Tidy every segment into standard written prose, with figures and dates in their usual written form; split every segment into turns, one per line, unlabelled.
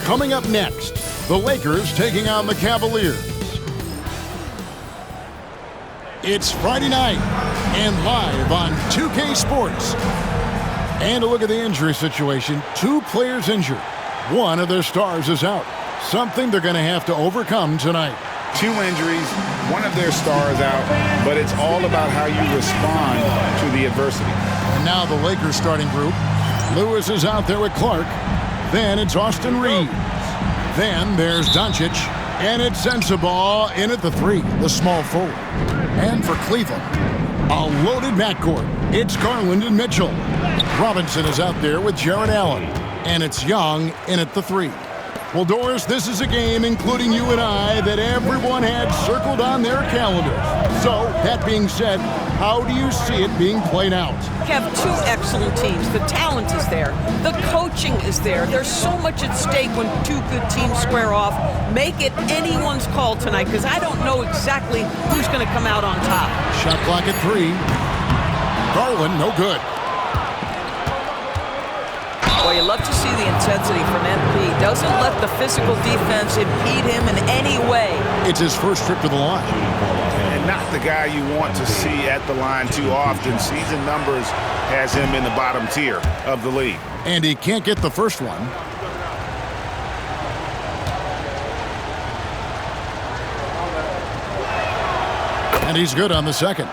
Coming up next, the Lakers taking on the Cavaliers. It's Friday night and live on 2K Sports. And a look at the injury situation. 2 players injured. One of their stars is out. Something they're going to have to overcome tonight.
2 injuries, one of their stars out, but it's all about how you respond to the adversity.
And now the Lakers starting group. Lewis is out there with Clark. Then it's Austin Reeves. Then there's Doncic. And it's Sensabaugh in at the 3, the small forward. And for Cleveland, a loaded backcourt. It's Garland and Mitchell. Robinson is out there with Jarrett Allen. And it's Young in at the 3. Well, Doris, this is a game, including you and I, that everyone had circled on their calendars. So, that being said, how do you see it being played out?
We have 2 excellent teams. The talent is there. The coaching is there. There's so much at stake when 2 good teams square off. Make it anyone's call tonight, because I don't know exactly who's going to come out on top.
Shot clock at 3. Garland, no good.
Well, you love to see the intensity from MP. Doesn't let the physical defense impede him in any way.
It's his first trip to the line.
And not the guy you want to see at the line too often. Season numbers has him in the bottom tier of the league.
And he can't get the first one. And he's good on the second.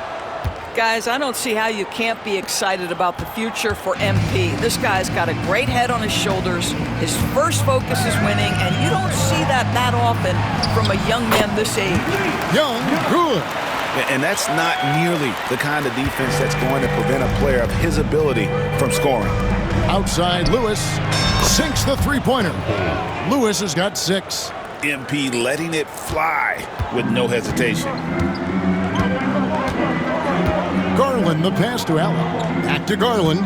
Guys, I don't see how you can't be excited about the future for MP. This guy's got a great head on his shoulders. His first focus is winning, and you don't see that often from a young man this age.
Young, good.
And that's not nearly the kind of defense that's going to prevent a player of his ability from scoring.
Outside, Lewis sinks the three-pointer. Lewis has got 6.
MP letting it fly with no hesitation.
Garland, the pass to Allen. Back to Garland.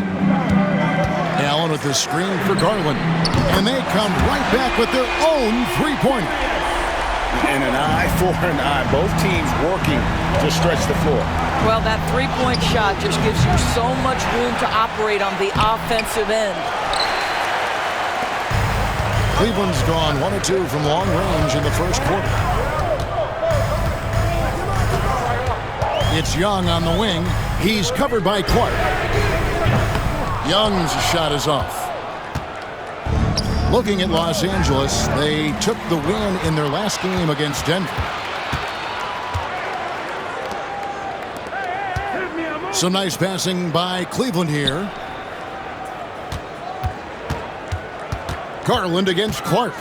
Allen with the screen for Garland. And they come right back with their own three-pointer.
And an eye for an eye. Both teams working to stretch the floor.
Well, that three-point shot just gives you so much room to operate on the offensive end.
Cleveland's gone 1 of 2 from long range in the first quarter. It's Young on the wing. He's covered by Clark. Young's shot is off. Looking at Los Angeles, they took the win in their last game against Denver. Some nice passing by Cleveland here. Garland against Clark.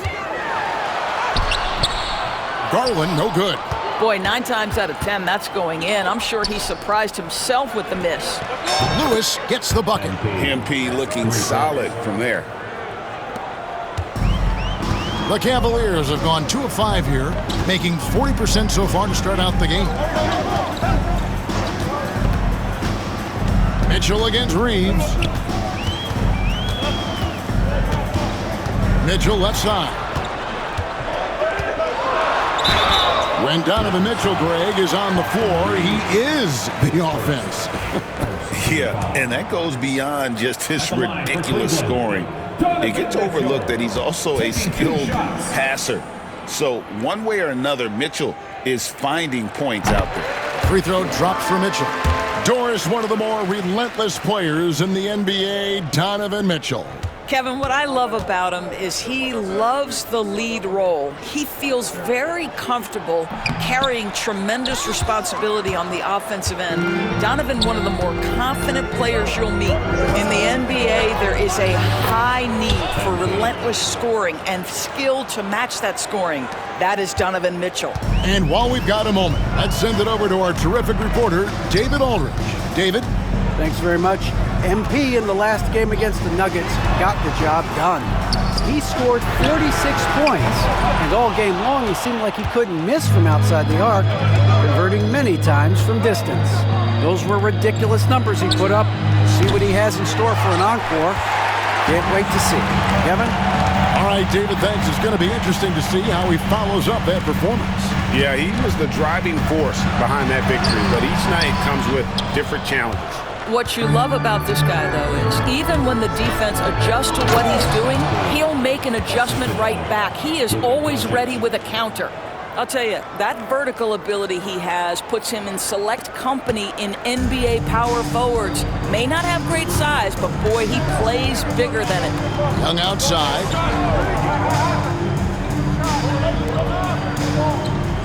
Garland, no good.
Boy, 9 times out of 10, that's going in. I'm sure he surprised himself with the miss.
Lewis gets the bucket.
MP looking solid from there.
The Cavaliers have gone 2 of 5 here, making 40% so far to start out the game. Mitchell against Reeves. Mitchell left side. When Donovan Mitchell, Greg, is on the floor, he is the offense.
Yeah, and that goes beyond just his ridiculous scoring. It gets overlooked that he's also a skilled passer. So one way or another, Mitchell is finding points out there.
Free throw dropped for Mitchell. Doris, one of the more relentless players in the NBA, Donovan Mitchell.
Kevin, what I love about him is he loves the lead role. He feels very comfortable carrying tremendous responsibility on the offensive end. Donovan, one of the more confident players you'll meet. In the NBA, there is a high need for relentless scoring and skill to match that scoring. That is Donovan Mitchell.
And while we've got a moment, let's send it over to our terrific reporter, David Aldridge. David?
Thanks very much. MP in the last game against the Nuggets got the job done. He scored 46 points, and all game long he seemed like he couldn't miss from outside the arc, converting many times from distance. Those were ridiculous numbers he put up. See what he has in store for an encore. Can't wait to see. Kevin?
All right, David, thanks. It's going to be interesting to see how he follows up that performance.
Yeah, he was the driving force behind that victory, but each night comes with different challenges.
What you love about this guy, though, is even when the defense adjusts to what he's doing, he'll make an adjustment right back. He is always ready with a counter. I'll tell you, that vertical ability he has puts him in select company in NBA power forwards. May not have great size, but boy, he plays bigger than it.
Young outside.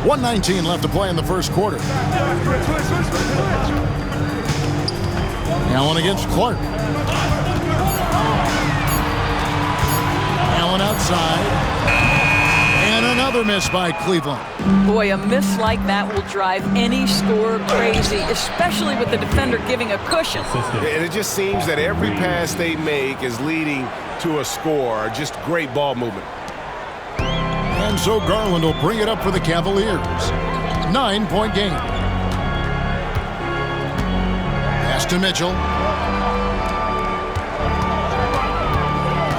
1:19 left to play in the first quarter. Allen against Clark. Allen outside. And another miss by Cleveland.
Boy, a miss like that will drive any scorer crazy, especially with the defender giving a cushion.
And it just seems that every pass they make is leading to a score. Just great ball movement.
And so Garland will bring it up for the Cavaliers. 9-point game. Pass to Mitchell.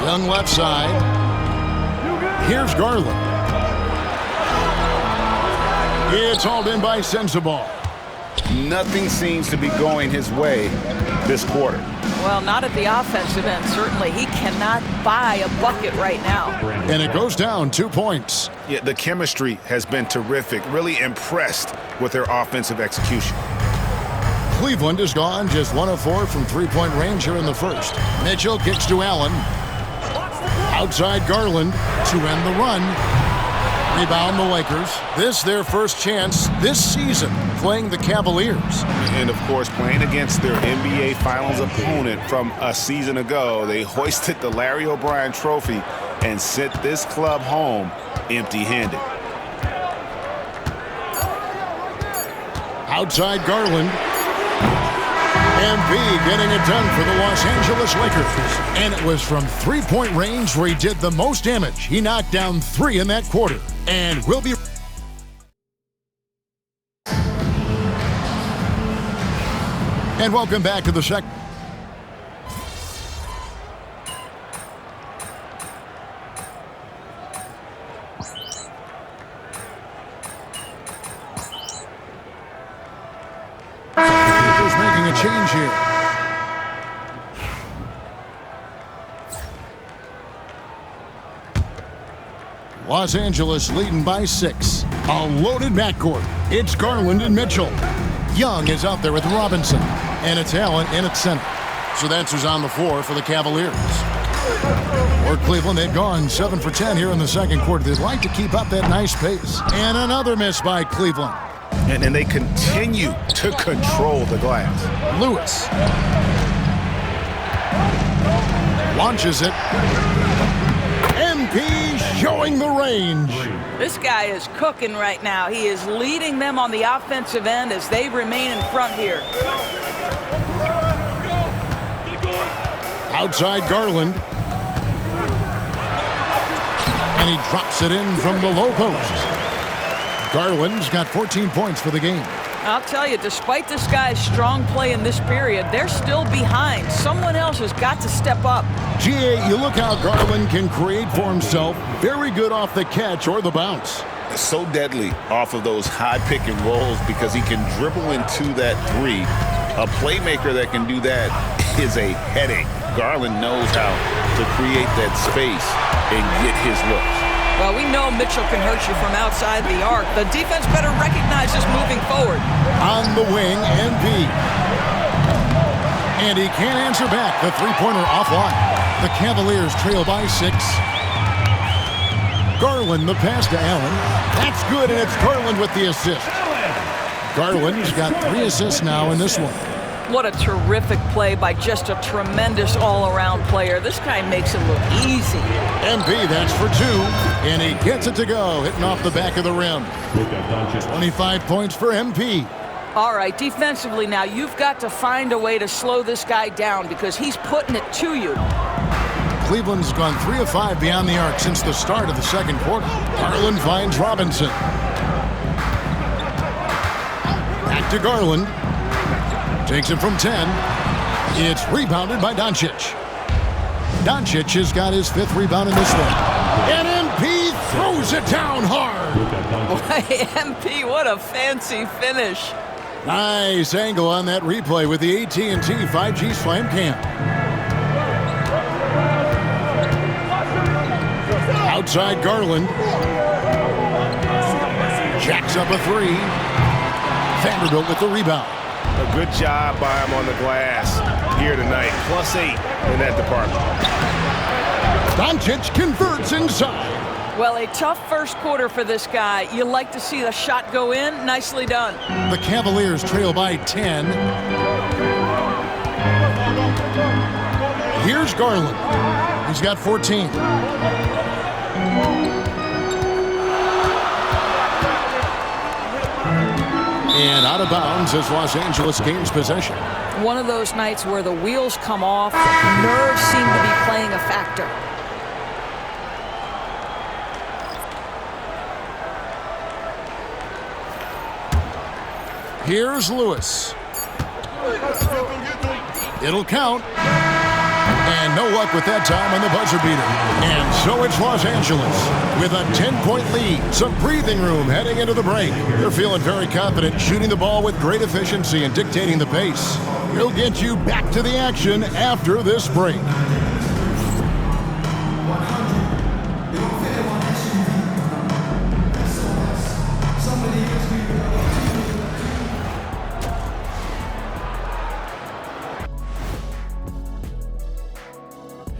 Young left side. Here's Garland. It's hauled in by Sensabaugh.
Nothing seems to be going his way this quarter.
Well, not at the offensive end, certainly. He cannot buy a bucket right now.
And it goes down 2 points.
Yeah, the chemistry has been terrific. Really impressed with their offensive execution.
Cleveland is gone just 1 of 4 from three-point range here in the first. Mitchell kicks to Allen. Outside Garland to end the run. Rebound the Lakers. This their first chance this season playing the Cavaliers.
And, of course, playing against their NBA Finals opponent from a season ago. They hoisted the Larry O'Brien Trophy and sent this club home empty-handed.
Outside Garland. MP getting it done for the Los Angeles Lakers. And it was from three-point range where he did the most damage. He knocked down 3 in that quarter. And will be... And welcome back to the second. Making a change here. Los Angeles leading by 6. A loaded backcourt. It's Garland and Mitchell. Young is out there with Robinson. And it's Allen in at center. So that's who's on the floor for the Cavaliers. For Cleveland, they've gone 7 for 10 here in the second quarter. They'd like to keep up that nice pace. And another miss by Cleveland.
And they continue to control the glass.
Lewis launches it. MP showing the range.
This guy is cooking right now. He is leading them on the offensive end as they remain in front here.
Outside Garland. And he drops it in from the low post. Garland's got 14 points for the game.
I'll tell you, despite this guy's strong play in this period, they're still behind. Someone else has got to step up.
GA, you look how Garland can create for himself. Very good off the catch or the bounce.
So deadly off of those high pick and rolls because he can dribble into that three. A playmaker that can do that is a headache. Garland knows how to create that space and get his looks.
Well, we know Mitchell can hurt you from outside the arc. The defense better recognize this moving forward.
On the wing, MP. And he can't answer back. The three-pointer offline. The Cavaliers trail by 6. Garland, the pass to Allen. That's good, and it's Garland with the assist. Garland's got 3 assists now in this one.
What a terrific play by just a tremendous all-around player. This guy makes it look easy.
MP, that's for 2. And he gets it to go, hitting off the back of the rim. 25 points for MP.
All right, defensively now, you've got to find a way to slow this guy down because he's putting it to you.
Cleveland's gone 3 of 5 beyond the arc since the start of the second quarter. Garland finds Robinson. Back to Garland. Takes it from 10. It's rebounded by Doncic. Doncic has got his 5th rebound in this one. And MP throws it down hard.
Boy, MP, what a fancy finish.
Nice angle on that replay with the AT&T 5G Slam Cam. Outside Garland. Jacks up a three. Vanderbilt with the rebound.
A good job by him on the glass here tonight. +8 in that department.
Doncic converts inside.
Well, a tough first quarter for this guy. You like to see the shot go in. Nicely done.
The Cavaliers trail by 10. Here's Garland. He's got 14. And out of bounds as Los Angeles gains possession.
One of those nights where the wheels come off, nerves seem to be playing a factor.
Here's Lewis. It'll count. And no luck with that time on the buzzer beater. And so it's Los Angeles with a 10-point lead. Some breathing room heading into the break. They're feeling very confident, shooting the ball with great efficiency and dictating the pace. We'll get you back to the action after this break.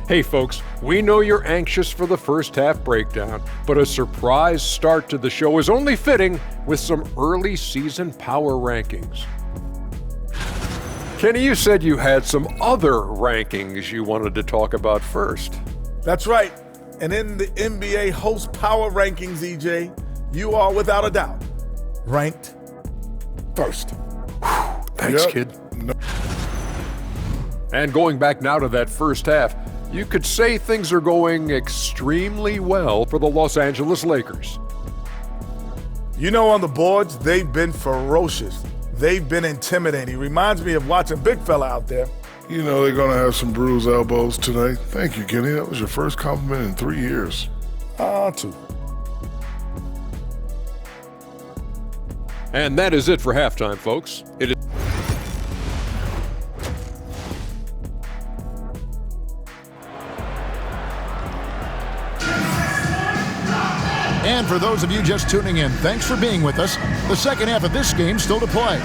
Hey folks, we know you're anxious for the first half breakdown, but a surprise start to the show is only fitting with some early season power rankings. Kenny, you said you had some other rankings you wanted to talk about first.
That's right. And in the NBA host power rankings, EJ, you are without a doubt ranked first.
Thanks, kid. And going back now to that first half, you could say things are going extremely well for the Los Angeles Lakers.
You know, on the boards, they've been ferocious. They've been intimidating. Reminds me of watching big fella out there.
You know they're going to have some bruised elbows tonight. Thank you, Kenny. That was your first compliment in 3 years.
Two.
And that is it for halftime, folks. It is
And for those of you just tuning in, thanks for being with us. The second half of this game still to play.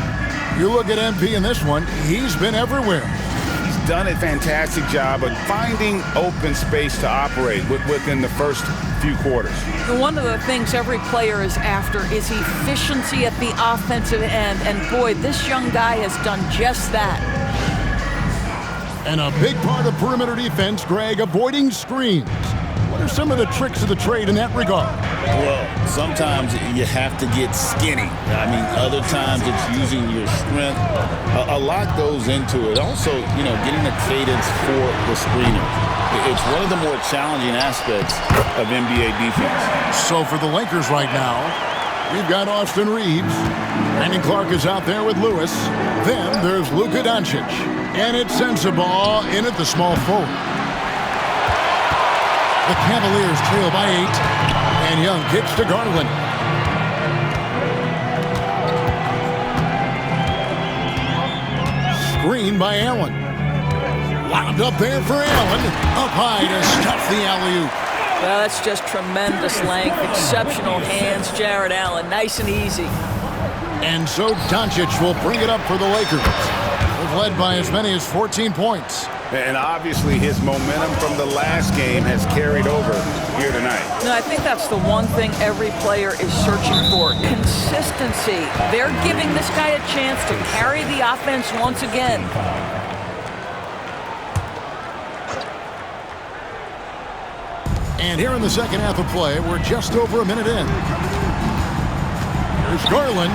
You look at MP in this one, he's been everywhere.
He's done a fantastic job of finding open space to operate within the first few quarters.
One of the things every player is after is efficiency at the offensive end. And boy, this young guy has done just that.
And a big part of perimeter defense, Greg, avoiding screens. What are some of the tricks of the trade in that regard?
Well, sometimes you have to get skinny. I mean, other times it's using your strength. A lot goes into it. Also, you know, getting a cadence for the screener. It's one of the more challenging aspects of NBA defense.
So for the Lakers right now, we've got Austin Reeves. Brandon Clark is out there with Lewis. Then there's Luka Doncic. And it sends the ball in at the small forward. The Cavaliers trail by 8. And Young kicks to Garland. Screen by Allen. Lobbed up there for Allen. Up high to stuff the alley-oop.
Well, that's just tremendous length, exceptional hands, Jared Allen, nice and easy.
And so Doncic will bring it up for the Lakers. They've led by as many as 14 points.
And obviously his momentum from the last game has carried over here tonight.
No, I think that's the one thing every player is searching for, consistency. They're giving this guy a chance to carry the offense once again.
And here in the second half of play, we're just over a minute in. Here's Garland.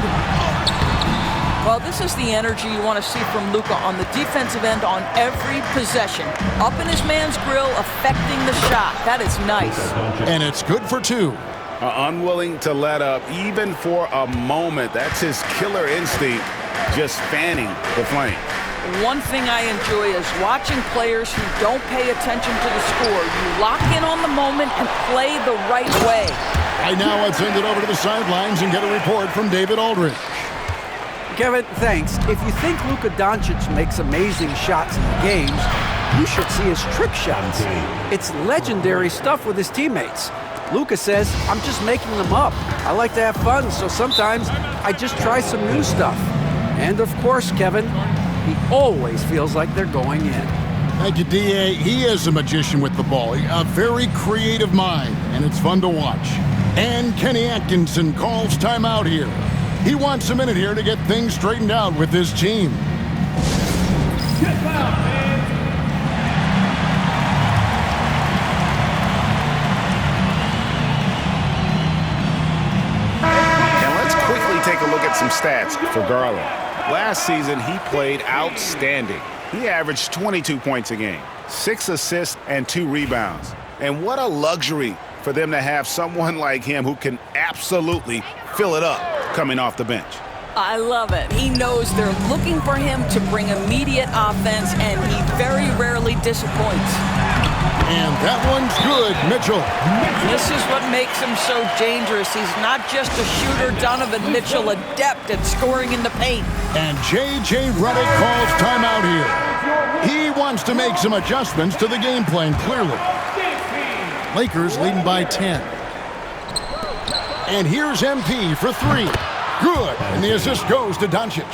Well, this is the energy you want to see from Luka on the defensive end on every possession. Up in his man's grill, affecting the shot. That is nice.
And it's good for 2.
Unwilling to let up even for a moment. That's his killer instinct, just fanning the flame.
One thing I enjoy is watching players who don't pay attention to the score. You lock in on the moment and play the right way.
Right now, let's send it over to the sidelines and get a report from David Aldridge.
Kevin, thanks. If you think Luka Doncic makes amazing shots in the games, you should see his trick shots. It's legendary stuff with his teammates. Luka says, I'm just making them up. I like to have fun, so sometimes I just try some new stuff. And of course, Kevin, he always feels like they're going in.
Thank you, D.A. He is a magician with the ball. A very creative mind, and it's fun to watch. And Kenny Atkinson calls timeout here. He wants a minute here to get things straightened out with his team.
Take a look at some stats for Garland. Last season, he played outstanding. He averaged 22 points a game, 6 assists, and 2 rebounds. And what a luxury for them to have someone like him who can absolutely fill it up coming off the bench.
I love it. He knows they're looking for him to bring immediate offense, and he very rarely disappoints.
And that one's good, Mitchell.
This is what makes him so dangerous. He's not just a shooter. Donovan Mitchell, adept at scoring in the paint.
And J.J. Redick calls timeout here. He wants to make some adjustments to the game plan, clearly. Lakers leading by 10. And here's MP for 3. Good. And the assist goes to Doncic.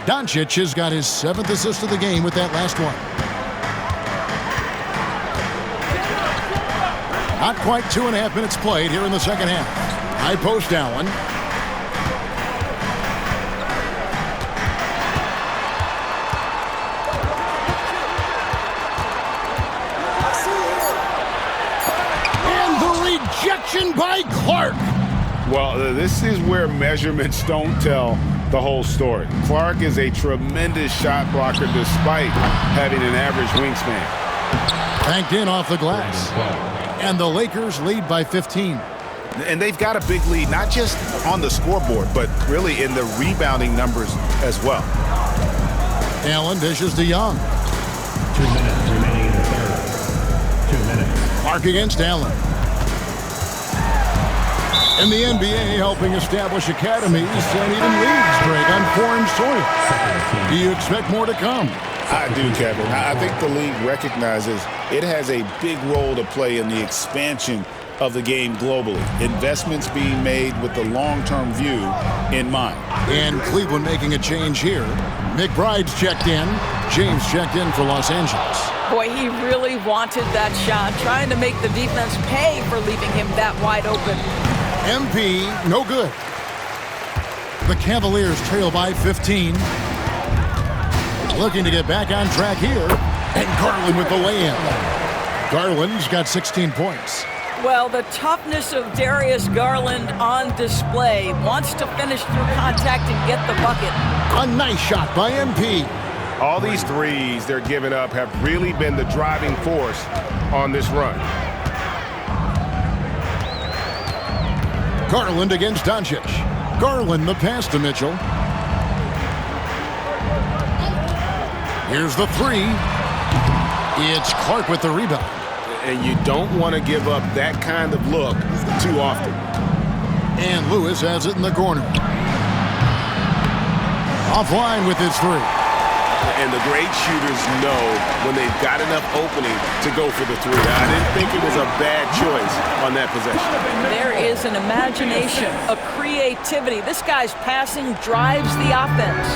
Doncic has got his 7th assist of the game with that last one. Not quite 2.5 minutes played here in the second half. High post Allen. And the rejection by Clark.
Well, this is where measurements don't tell the whole story. Clark is a tremendous shot blocker despite having an average wingspan.
Banked in off the glass. And the Lakers lead by 15.
And they've got a big lead, not just on the scoreboard, but really in the rebounding numbers as well.
Allen dishes to Young.
2 minutes remaining in the third. 2 minutes.
Clark against Allen. And the NBA helping establish academies and even leagues, Greg, on foreign soil. Do you expect more to come?
I do, Kevin. I think the league recognizes it has a big role to play in the expansion of the game globally. Investments being made with the long-term view in mind.
And Cleveland making a change here. McBride's checked in. James checked in for Los Angeles.
Boy, he really wanted that shot, trying to make the defense pay for leaving him that wide open.
MP, no good. The Cavaliers trail by 15. Looking to get back on track here. And Garland with the lay-in. Garland's got 16 points.
Well, the toughness of Darius Garland on display. Wants to finish through contact and get the bucket.
A nice shot by MP.
All these threes they're giving up have really been the driving force on this run.
Garland against Doncic. Garland the pass to Mitchell. Here's the 3. It's Clark with the rebound.
And you don't want to give up that kind of look too often.
And Lewis has it in the corner. Offline with his 3.
And the great shooters know when they've got enough opening to go for the 3. I didn't think it was a bad choice on that possession.
There is an imagination, a creativity. This guy's passing drives the offense.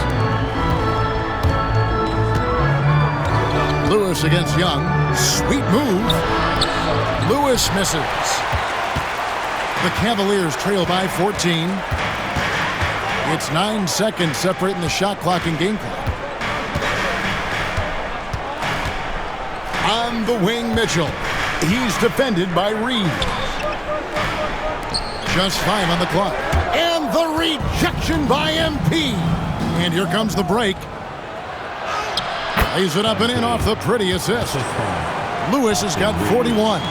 Lewis against Young. Sweet move. Lewis misses. The Cavaliers trail by 14. It's 9 seconds separating the shot clock and game clock. On the wing, Mitchell. He's defended by Reeves. Just 5 on the clock. And the rejection by MP. And here comes the break. Lays it up and in off the pretty assist. Lewis has got 41.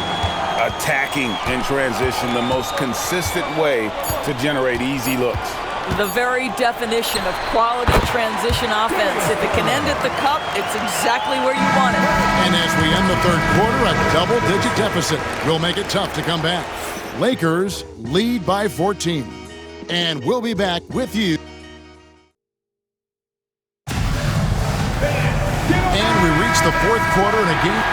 Attacking in transition, the most consistent way to generate easy looks.
The very definition of quality transition offense. If it can end at the cup, it's exactly where you want it.
And as we end the third quarter, a double-digit deficit will make it tough to come back. Lakers lead by 14. And we'll be back with you. the fourth quarter in a game.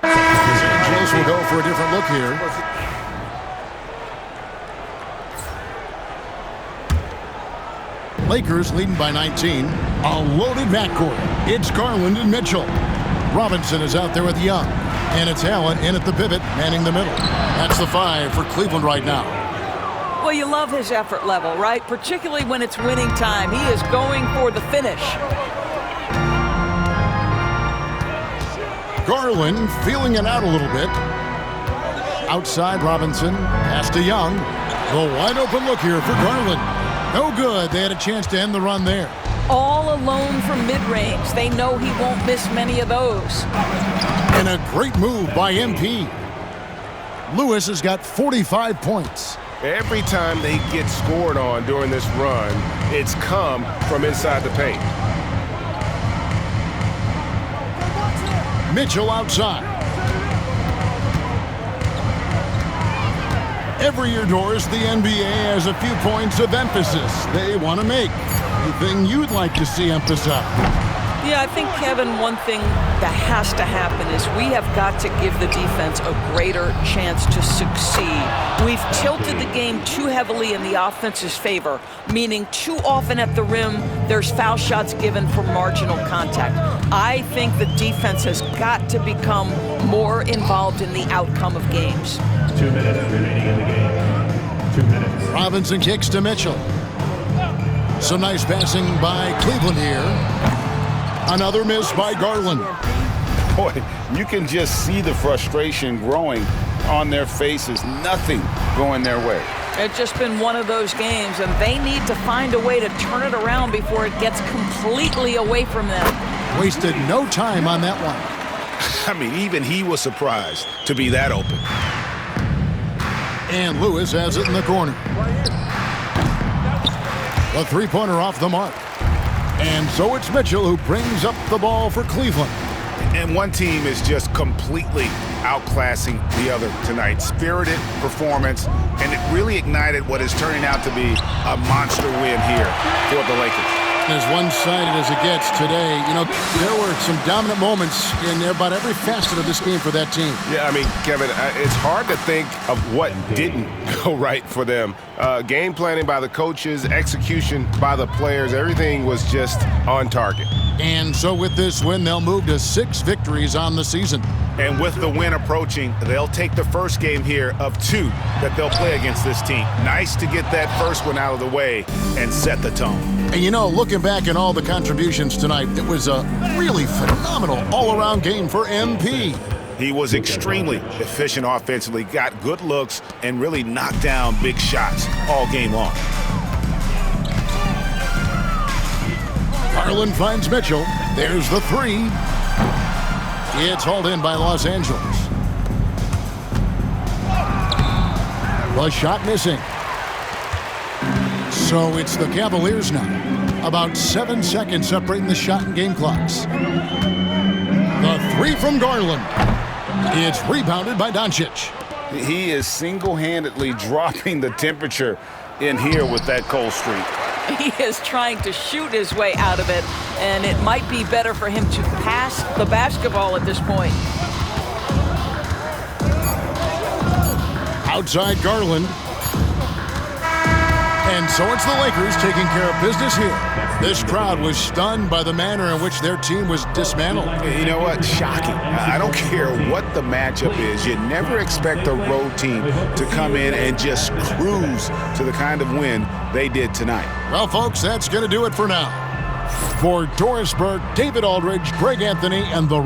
Los Angeles will go for a different look here. Lakers leading by 19. A loaded backcourt. It's Garland and Mitchell. Robinson is out there with Young. And it's Allen in at the pivot, manning the middle. That's the 5 for Cleveland right now.
Well, you love his effort level, right? Particularly when it's winning time. He is going for the finish.
Garland feeling it out a little bit. Outside Robinson. Pass to Young. The wide open look here for Garland. No good. They had a chance to end the run there.
All alone from mid-range. They know he won't miss many of those.
And a great move by MP. Lewis has got 45 points.
Every time they get scored on during this run, it's come from inside the paint.
Mitchell outside. Every year, Doris, the NBA has a few points of emphasis they want to make. Anything you'd like to see emphasized?
Yeah, I think, Kevin, one thing that has to happen is we have got to give the defense a greater chance to succeed. We've tilted the game too heavily in the offense's favor, meaning too often at the rim, there's foul shots given for marginal contact. I think the defense has got to become more involved in the outcome of games.
2 minutes remaining in the game. 2 minutes.
Robinson kicks to Mitchell. Some nice passing by Cleveland here. Another miss by Garland.
Boy, you can just see the frustration growing on their faces. Nothing going their way.
It's just been one of those games, and they need to find a way to turn it around before it gets completely away from them.
Wasted no time on that one.
I mean, even he was surprised to be that open.
And Lewis has it in the corner. The three-pointer off the mark. And so it's Mitchell who brings up the ball for Cleveland.
And one team is just completely outclassing the other tonight. Spirited performance, and it really ignited what is turning out to be a monster win here for the Lakers.
As one-sided as it gets today, you know, there were some dominant moments in about every facet of this game for that team.
Yeah, I mean, Kevin, it's hard to think of what didn't go right for them. Game planning by the coaches, execution by the players, everything was just on target.
And so with this win, they'll move to 6 victories on the season.
And with the win approaching, they'll take the first game here of 2 that they'll play against this team. Nice to get that first one out of the way and set the tone.
And you know, looking back at all the contributions tonight, it was a really phenomenal all-around game for MP.
He was extremely efficient offensively, got good looks, and really knocked down big shots all game long.
Garland finds Mitchell. There's the 3. It's hauled in by Los Angeles. The shot missing. So it's the Cavaliers now. About 7 seconds separating the shot and game clocks. The 3 from Garland. It's rebounded by Doncic.
He is single-handedly dropping the temperature in here with that cold streak.
He is trying to shoot his way out of it, and it might be better for him to pass the basketball at this point.
Outside Garland. And so it's the Lakers taking care of business here. This crowd was stunned by the manner in which their team was dismantled.
You know what? Shocking. I don't care what the matchup is. You never expect a road team to come in and just cruise to the kind of win they did tonight.
Well, folks, that's going to do it for now. For Doris Burke, David Aldridge, Greg Anthony, and the